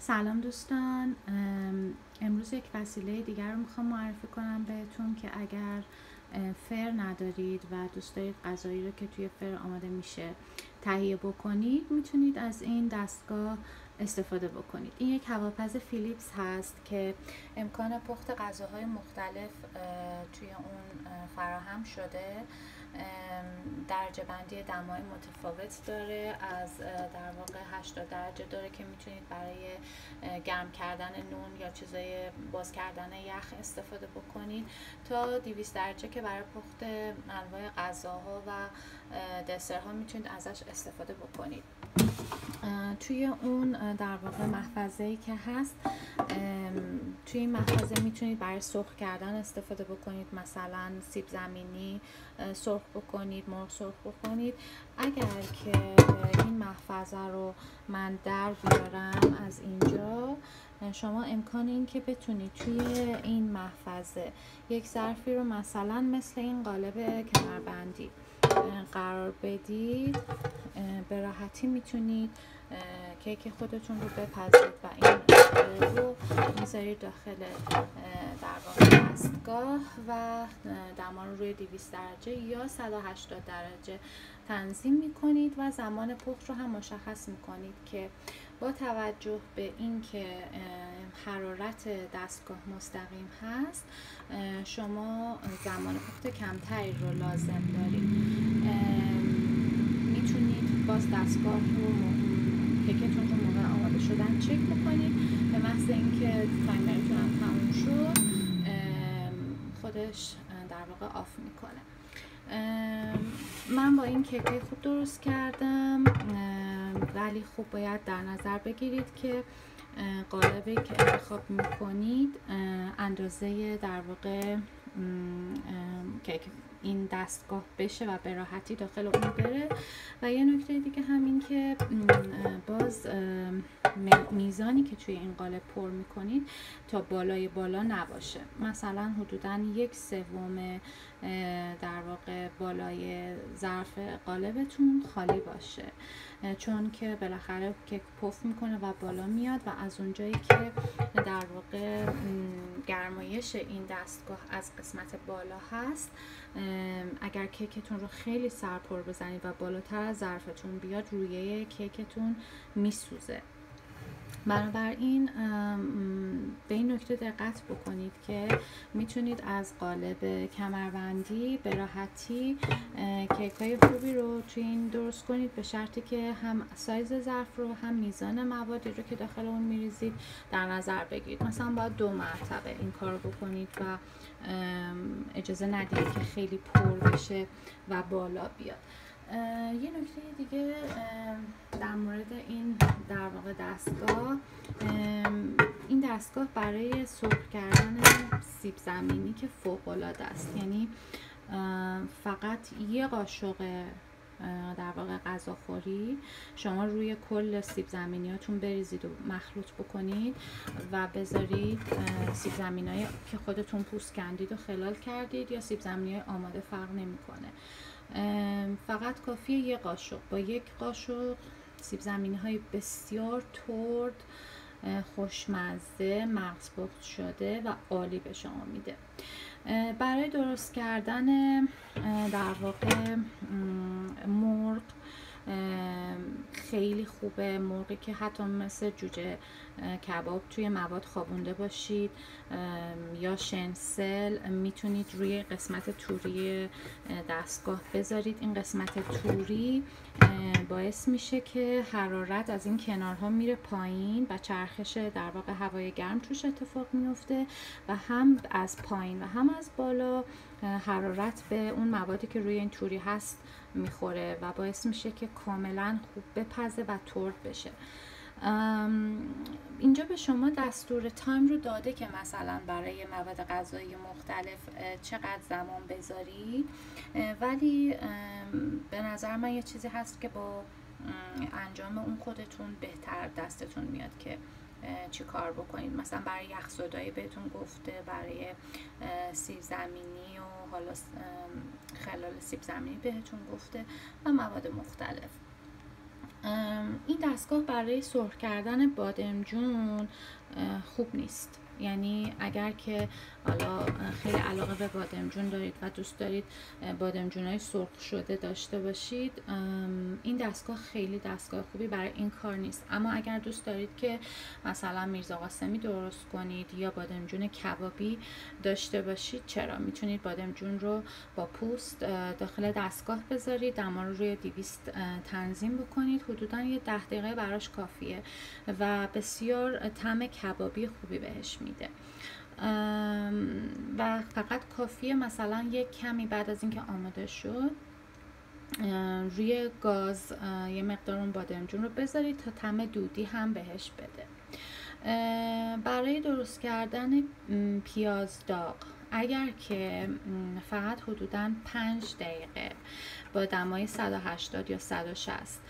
سلام دوستان، امروز یک وسیله دیگر رو میخوام معرفی کنم بهتون که اگر فر ندارید و دوست دارید غذایی رو که توی فر آماده میشه تهیه بکنید، میتونید از این دستگاه استفاده بکنید. این یک هواپز فیلیپس هست که امکان پخت غذاهای مختلف توی اون فراهم شده. درجه بندی دمای متفاوت داره، از در واقع 80 درجه داره که میتونید برای گرم کردن نون یا چیزای باز کردن یخ استفاده بکنید، تا 200 درجه که برای پخت انواع غذاها و دسرها میتونید ازش استفاده بکنید. توی اون در واقع محفظه‌ای که هست، توی این محفظه میتونید برای سرخ کردن استفاده بکنید، مثلا سیب زمینی سرخ بکنید، مرغ سرخ بکنید. اگر که این محفظه رو من در بیارم از اینجا، شما امکان این که بتونید توی این محفظه یک ظرفی رو مثلا مثل این قالب کمربندی قرار بدید، به راحتی میتونید کیک خودتون رو بپزید و این رو میذارید داخل در واقع دستگاه و دما رو روی 200 درجه یا 180 درجه تنظیم میکنید و زمان پخت رو هم مشخص میکنید که با توجه به اینکه حرارت دستگاه مستقیم هست، شما زمان پخت کمتری رو لازم دارید. میتونید باز دستگاه رو کیکتون رو موقع آماده شدن چک بکنید. به محض اینکه تایمرتون هم تموم شد، خودش در واقع آف میکنه. من با این کیک خوب درست کردم، ولی خوب باید در نظر بگیرید که قالبی که انتخاب میکنید اندازه در واقع کیک این دستگاه بشه و به راحتی داخل اون بره. و یه نکته دیگه همین که باز میزانی که توی این قالب پر میکنید تا بالای بالا نباشه، مثلا حدوداً 1/3 در واقع بالای ظرف قالبتون خالی باشه، چون که بالاخره کیک پف میکنه و بالا میاد و از اونجایی که در واقع گرمایش این دستگاه از قسمت بالا هست، اگر کیکتون رو خیلی سرپر بزنید و بالاتر از ظرفتون بیاد، رویه کیکتون میسوزه. بنابراین به این نکته دقت بکنید که میتونید از قالب کمربندی به راحتی کیک‌های خوبی رو توی این درست کنید، به شرطی که هم سایز ظرف رو هم میزان موادی رو که داخل اون میریزید در نظر بگیرید. مثلا باید 2 مرتبه این کار رو بکنید و اجازه ندید که خیلی پر بشه و بالا بیاد. یه نکته دیگه در مورد این در واقع دستگاه، این دستگاه برای سرخ کردن سیب زمینی که فوق‌العاده است، یعنی فقط یه قاشق در واقع غذاخوری شما روی کل سیب زمینیاتون بریزید و مخلوط بکنید و بذارید. سیب زمینی‌های که خودتون پوست کندید و خلال کردید یا سیب زمینی‌های آماده فرق نمی‌کنه. فقط کافیه یه قاشق، با یک قاشق سیب زمینی‌های بسیار ترد، خوشمزه، مغز پخت شده و عالی به شما میده. برای درست کردن در واقع مرغ خیلی خوبه. مرغی که حتی مثل جوجه کباب توی مواد خوابونده باشید یا شنسل، میتونید روی قسمت توری دستگاه بذارید. این قسمت توری باعث میشه که حرارت از این کنارها میره پایین و چرخش در واقع هوای گرم توش اتفاق میفته و هم از پایین و هم از بالا حرارت به اون موادی که روی این توری هست میخوره و باعث میشه که کاملا خوب بپزه و ترد بشه. اینجا به شما دستور تایم رو داده که مثلا برای مواد غذایی مختلف چقدر زمان بذارید، ولی به نظر من یه چیزی هست که با انجام اون خودتون بهتر دستتون میاد که چی کار بکنید. مثلا برای یخزدایی بهتون گفته، برای سیب زمینی و حالا خلال سیب زمینی بهتون گفته و مواد مختلف. این دستگاه برای سرخ کردن بادمجون خوب نیست. یعنی اگر که حالا خیلی علاقه به بادمجون دارید و دوست دارید بادمجونای سرخ شده داشته باشید، این دستگاه خیلی دستگاه خوبی برای این کار نیست. اما اگر دوست دارید که مثلا میرزا قاسمی درست کنید یا بادمجون کبابی داشته باشید، چرا؟ میتونید بادمجون رو با پوست داخل دستگاه بذارید، دما رو روی 200 تنظیم بکنید، حدودا یه 10 دقیقه براش کافیه و بسیار طعم کبابی خوبی بهش میده. و فقط کافیه مثلا یک کمی بعد از اینکه آماده شد روی گاز یه مقدار اون بادمجون رو بذارید تا طعم دودی هم بهش بده. برای درست کردن پیاز داغ، اگر که فقط حدوداً 5 دقیقه با دمای 180 یا 160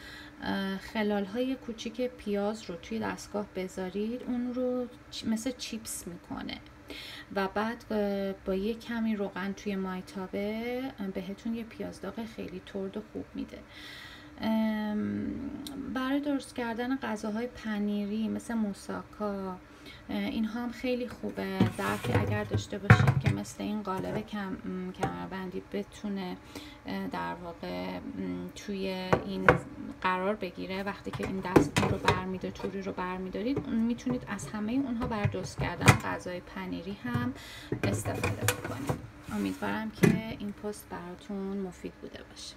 خلال‌های کوچیک پیاز رو توی دستگاه بذارید، اون رو مثل چیپس میکنه و بعد با یه کمی روغن توی مایتابه بهتون یه پیاز داغ خیلی ترد و خوب میده. برای درست کردن غذاهای پنیری مثل موساکا، اینها هم خیلی خوبه. ظرفی اگر داشته باشید که مثل این قالب کمربندی بتونه در واقع توی این قرار بگیره، وقتی که این دست رو برمی‌دارید، توری رو برمی‌دارید، میتونید از همه اونها برای درست کردن غذای پنیری هم استفاده بکنید. امیدوارم که این پست براتون مفید بوده باشه.